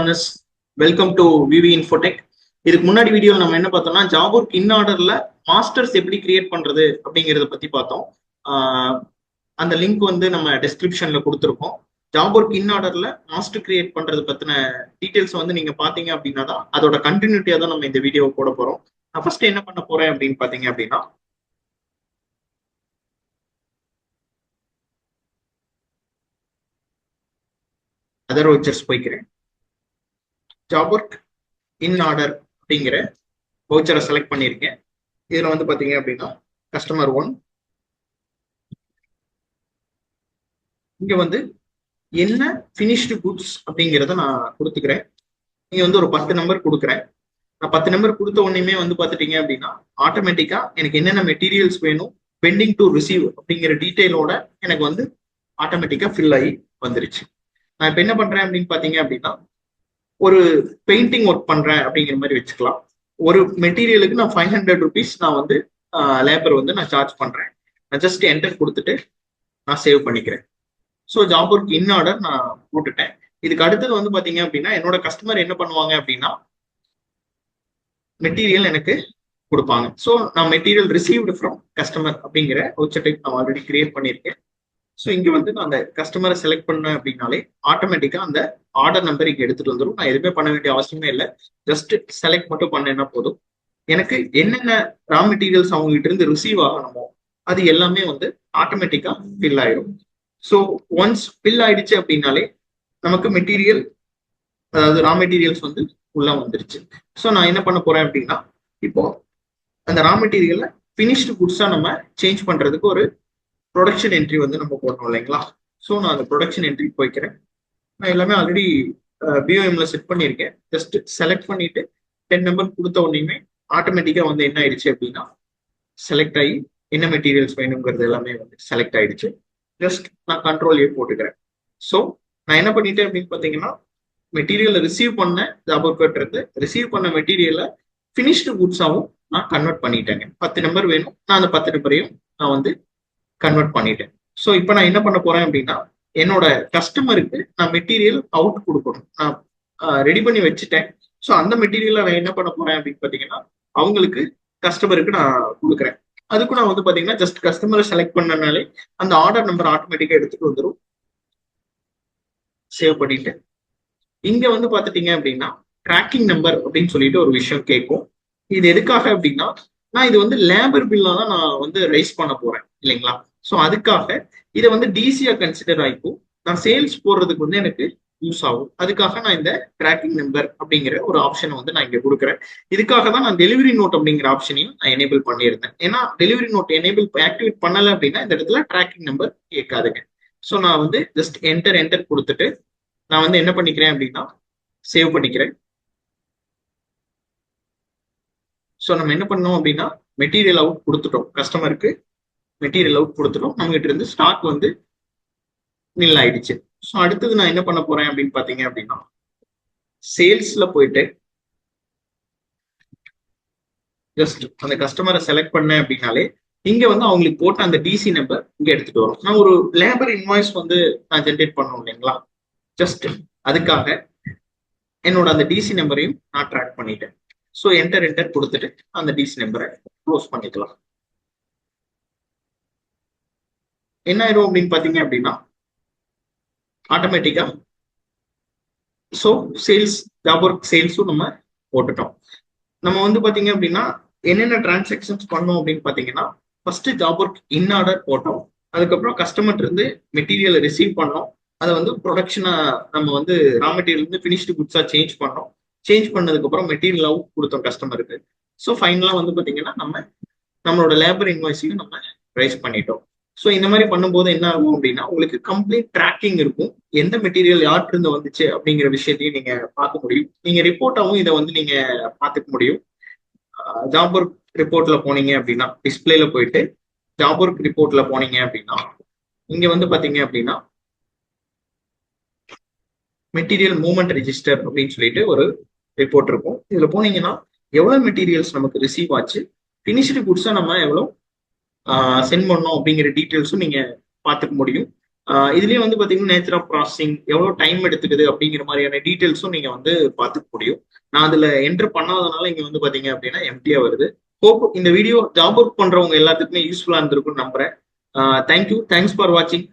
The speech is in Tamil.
Learners, welcome to VV Infotech. இதுக்கு முன்னாடி வீடியோவில் நம்ம என்ன பார்த்தோம்னா ஜாப் ஒர்க் இன் ஆர்டர்ல மாஸ்டர்ஸ் எப்படி கிரியேட் பண்றது அப்படிங்கிறத பத்தி பார்த்தோம். அந்த லிங்க் வந்து நம்ம டிஸ்கிரிப்ஷன்ல கொடுத்துருக்கோம். ஜாப் ஒர்க் இன் ஆர்டர்ல மாஸ்டர் கிரியேட் பண்றது பத்தின டீடைல்ஸ் வந்து நீங்க பாத்தீங்க அப்படின்னா தான் அதோட கண்டினியூட்டியா தான் நம்ம இந்த வீடியோ போட போறோம். நான் ஃபர்ஸ்ட் என்ன பண்ண போறேன் அப்படின்னு பாத்தீங்க அப்படின்னா அதர் வவுச்சர்ஸ் போய்க்கிறேன். ஜாப் ஒர்க் இன் ஆர்டர் அப்படிங்கிற வவுச்சரை செலக்ட் பண்ணியிருக்கேன். இதுல வந்து பாத்தீங்க அப்படின்னா கஸ்டமர் 1 இங்க வந்து என்ன ஃபினிஷ்டு குட்ஸ் அப்படிங்கிறத நான் கொடுத்துக்கிறேன். நீங்க வந்து ஒரு 10 நம்பர் கொடுக்குறேன். நான் 10 நம்பர் கொடுத்த உடனே வந்து பாத்துட்டீங்க அப்படின்னா ஆட்டோமேட்டிக்கா எனக்கு என்னென்ன மெட்டீரியல்ஸ் வேணும், பெண்டிங் டு ரிசீவ் அப்படிங்கிற டீட்டெயிலோட எனக்கு வந்து ஆட்டோமேட்டிக்கா ஃபில் ஆகி வந்துருச்சு. நான் இப்ப என்ன பண்றேன் அப்படின்னு பாத்தீங்க அப்படின்னா ஒரு பெயிண்டிங் ஒர்க் பண்றேன் அப்படிங்கிற மாதிரி வச்சுக்கலாம். ஒரு மெட்டீரியலுக்கு நான் 500 rupees நான் வந்து லேபர் வந்து நான் சார்ஜ் பண்றேன். நான் ஜஸ்ட் என்டர் கொடுத்துட்டு நான் சேவ் பண்ணிக்கிறேன். So job work in order நான் போட்டுட்டேன். இதுக்கு அடுத்தது வந்து பாத்தீங்க அப்படின்னா என்னோட கஸ்டமர் என்ன பண்ணுவாங்க அப்படின்னா மெட்டீரியல் எனக்கு கொடுப்பாங்க. ஸோ நான் மெட்டீரியல் ரிசீவ்டு ஃப்ரம் கஸ்டமர் அப்படிங்கிற வவுச்சர் டைப் நான் ஆல்ரெடி கிரியேட் பண்ணியிருக்கேன். ஸோ இங்க வந்து நான் அந்த கஸ்டமரை செலக்ட் பண்ணேன் அப்படின்னாலே ஆட்டோமேட்டிக்கா அந்த ஆர்டர் நம்பர் இங்க எடுத்துட்டு வந்துடும். நான் எதுவுமே பண்ண வேண்டிய அவசியமே இல்லை. ஜஸ்ட் செலக்ட் மட்டும் பண்ணேன்னா போதும். எனக்கு என்னென்ன ரா மெட்டீரியல்ஸ் அவங்க கிட்ட இருந்து ரிசீவ் ஆகணுமோ அது எல்லாமே வந்து ஆட்டோமேட்டிக்கா ஃபில் ஆயிடும். ஸோ ஒன்ஸ் ஃபில் ஆயிடுச்சு அப்படின்னாலே நமக்கு மெட்டீரியல், அதாவது ரா மெட்டீரியல்ஸ் வந்து உள்ள வந்துருச்சு. ஸோ நான் என்ன பண்ண போறேன் அப்படின்னா இப்போ அந்த ரா மெட்டீரியல்ல ஃபினிஷ்டு குட்ஸா நம்ம சேஞ்ச் பண்றதுக்கு ஒரு ப்ரொடக்ஷன் என்ட்ரி வந்து நம்ம போடணும் இல்லைங்களா? ஸோ நான் அந்த ப்ரொடக்ஷன் என்ட்ரி போய்க்கிறேன். நான் எல்லாமே ஆல்ரெடி பிஓஎம்ல செட் பண்ணியிருக்கேன். ஜஸ்ட் செலக்ட் பண்ணிட்டு 10 நம்பர் கொடுத்த உடனே ஆட்டோமேட்டிக்கா வந்து என்ன ஆயிடுச்சு அப்படின்னா செலக்ட் ஆகி என்ன மெட்டீரியல்ஸ் வேணுங்கிறது எல்லாமே வந்து செலக்ட் ஆயிடுச்சு. ஜஸ்ட் நான் கண்ட்ரோல் போட்டுக்கிறேன். ஸோ நான் என்ன பண்ணிட்டேன் அப்படின்னு பார்த்தீங்கன்னா மெட்டீரியலை ரிசீவ் பண்ண ஜாப் ஒர்க்கர்ட்டு ரிசீவ் பண்ண மெட்டீரியலை ஃபினிஷ்டு குட்ஸாகவும் நான் கன்வெர்ட் பண்ணிட்டேங்க. 10 நம்பர் வேணும், நான் அந்த 10 நம்பரையும் நான் வந்து கன்வெர்ட் பண்ணிட்டேன். ஸோ இப்போ நான் என்ன பண்ண போறேன் அப்படின்னா என்னோட கஸ்டமருக்கு நான் மெட்டீரியல் அவுட் கொடுக்கணும். நான் ரெடி பண்ணி வச்சுட்டேன். ஸோ அந்த மெட்டீரியலை நான் என்ன பண்ண போறேன் அப்படின்னு பார்த்தீங்கன்னா அவங்களுக்கு கஸ்டமருக்கு நான் கொடுக்குறேன். அதுக்கும் நான் வந்து பாத்தீங்கன்னா ஜஸ்ட் கஸ்டமரை செலக்ட் பண்ணனாலே அந்த ஆர்டர் நம்பர் ஆட்டோமேட்டிக்கா எடுத்துட்டு வந்துடும். சேவ் பண்ணிட்டு இங்க வந்து பாத்துட்டீங்க அப்படின்னா ட்ராக்கிங் நம்பர் அப்படின்னு சொல்லிட்டு ஒரு விஷயம் கேட்கும். இது எதுக்காக அப்படின்னா நான் இது வந்து லேபர் பில்லா தான் நான் வந்து ரைஸ் பண்ண போறேன் இல்லைங்களா? ஸோ அதுக்காக இதை வந்து டிசியா கன்சிடர் ஆகிக்கும். நான் சேல்ஸ் போடுறதுக்கு வந்து எனக்கு யூஸ் ஆகும். அதுக்காக நான் இந்த ட்ராக்கிங் நம்பர் அப்படிங்கிற ஒரு ஆப்ஷனை வந்து நான் இங்க கொடுக்குறேன். இதுக்காக தான் நான் டெலிவரி நோட் அப்படிங்கிற ஆப்ஷனையும் நான் எனேபிள் பண்ணியிருந்தேன். ஏன்னா டெலிவரி நோட் எனேபிள் ஆக்டிவேட் பண்ணல அப்படின்னா இந்த இடத்துல ட்ராக்கிங் நம்பர் கேட்காதுங்க. ஸோ நான் வந்து ஜஸ்ட் என்டர் கொடுத்துட்டு நான் வந்து என்ன பண்ணிக்கிறேன் அப்படின்னா சேவ் பண்ணிக்கிறேன். ஸோ நம்ம என்ன பண்ணோம் அப்படின்னா மெட்டீரியல் அவுட் கொடுத்துட்டோம், கஸ்டமருக்கு மெட்டீரியல் அவுட் கொடுத்துட்டோம். நம்ம கிட்ட இருந்து ஸ்டாக் வந்து நில் ஆயிடுச்சு. ஸோ அடுத்தது நான் என்ன பண்ண போறேன் அப்படின்னு பாத்தீங்க அப்படின்னா சேல்ஸ்ல போயிட்டு ஜஸ்ட் அந்த கஸ்டமரை செலக்ட் பண்ணேன் அப்படின்னாலே இங்க வந்து அவங்களுக்கு போட்ட அந்த டிசி நம்பர் இங்க எடுத்துட்டு வரும். நான் ஒரு லேபர் இன்வாய்ஸ் வந்து நான் ஜென்ரேட் பண்ணணும் இல்லைங்களா? ஜஸ்ட் அதுக்காக என்னோட அந்த டிசி நம்பரையும் நான் ட்ராக் பண்ணிட்டேன். ஸோ என்டர் கொடுத்துட்டு அந்த டிசி நம்பரை க்ளோஸ் பண்ணிக்கலாம். என்ன ஆயிரும் அப்படின்னு பாத்தீங்க அப்படின்னா ஆட்டோமேட்டிக்கா ஸோ சேல்ஸ் ஜாப் ஒர்க் சேல்ஸும் நம்ம போட்டுட்டோம். நம்ம வந்து பாத்தீங்க அப்படின்னா என்னென்ன டிரான்சாக்ஷன்ஸ் பண்ணோம் அப்படின்னு பாத்தீங்கன்னா first job work in order போட்டோம். அதுக்கப்புறம் கஸ்டமர் இருந்து மெட்டீரியலை ரிசீவ் பண்ணோம். அதை வந்து ப்ரொடக்ஷனா நம்ம வந்து ரா மெட்டீரியல் வந்து ஃபினிஷ்டு குட்ஸா சேஞ்ச் பண்ணோம். சேஞ்ச் பண்ணதுக்கு அப்புறம் மெட்டீரியல் அவுட் கொடுத்தோம் கஸ்டமருக்கு. ஸோ ஃபைனலா வந்து பாத்தீங்கன்னா நம்மளோட லேபர் இன்வாய்ஸையும் நம்ம ரைஸ் பண்ணிட்டோம். ஸோ இந்த மாதிரி பண்ணும்போது என்ன ஆகும் அப்படின்னா உங்களுக்கு கம்ப்ளீட் ட்ராக்கிங் இருக்கும். எந்த மெட்டீரியல் யார்ட்டு இருந்து வந்துச்சு அப்படிங்கிற விஷயத்தையும் நீங்க பார்க்க முடியும். நீங்க ரிப்போர்ட்டாவும் இதை வந்து நீங்க பார்த்துக்க முடியும். ஜாப் ஒர்க் ரிப்போர்ட்ல போனீங்க அப்படின்னா டிஸ்பிளேல போயிட்டு ஜாப் ஒர்க் ரிப்போர்ட்ல போனீங்க அப்படின்னா இங்க வந்து பாத்தீங்க அப்படின்னா மெட்டீரியல் மூவ்மெண்ட் ரெஜிஸ்டர் அப்படின்னு சொல்லிட்டு ஒரு ரிப்போர்ட் இருக்கும். இதுல போனீங்கன்னா எவ்வளவு மெட்டீரியல்ஸ் நமக்கு ரிசீவ் ஆச்சு, ஃபினிஷ்டு குட்ஸா நம்ம எவ்வளவு சென்ட் பண்ணோம் அப்படிங்கிற டீட்டெயில்ஸும் நீங்க பார்த்துக்க முடியும். இதுலயும் வந்து பாத்தீங்கன்னா நேச்சர் ஆஃப் ப்ராசஸிங் எவ்வளவு டைம் எடுத்துக்குது அப்படிங்கிற மாதிரியான டீட்டெயில்ஸும் நீங்க வந்து பாத்துக்க முடியும். நான் அதுல என்டர் பண்ணாதனால இங்க வந்து பாத்தீங்க அப்படின்னா எம்டியா வருது. ஹோப் இந்த வீடியோ ஜாப் ஒர்க் பண்றவங்க எல்லாத்துக்குமே யூஸ்ஃபுல்லா இருந்திருக்கும்னு நம்புறேன். தேங்க்யூ, தேங்க்ஸ் ஃபார் வாட்சிங்.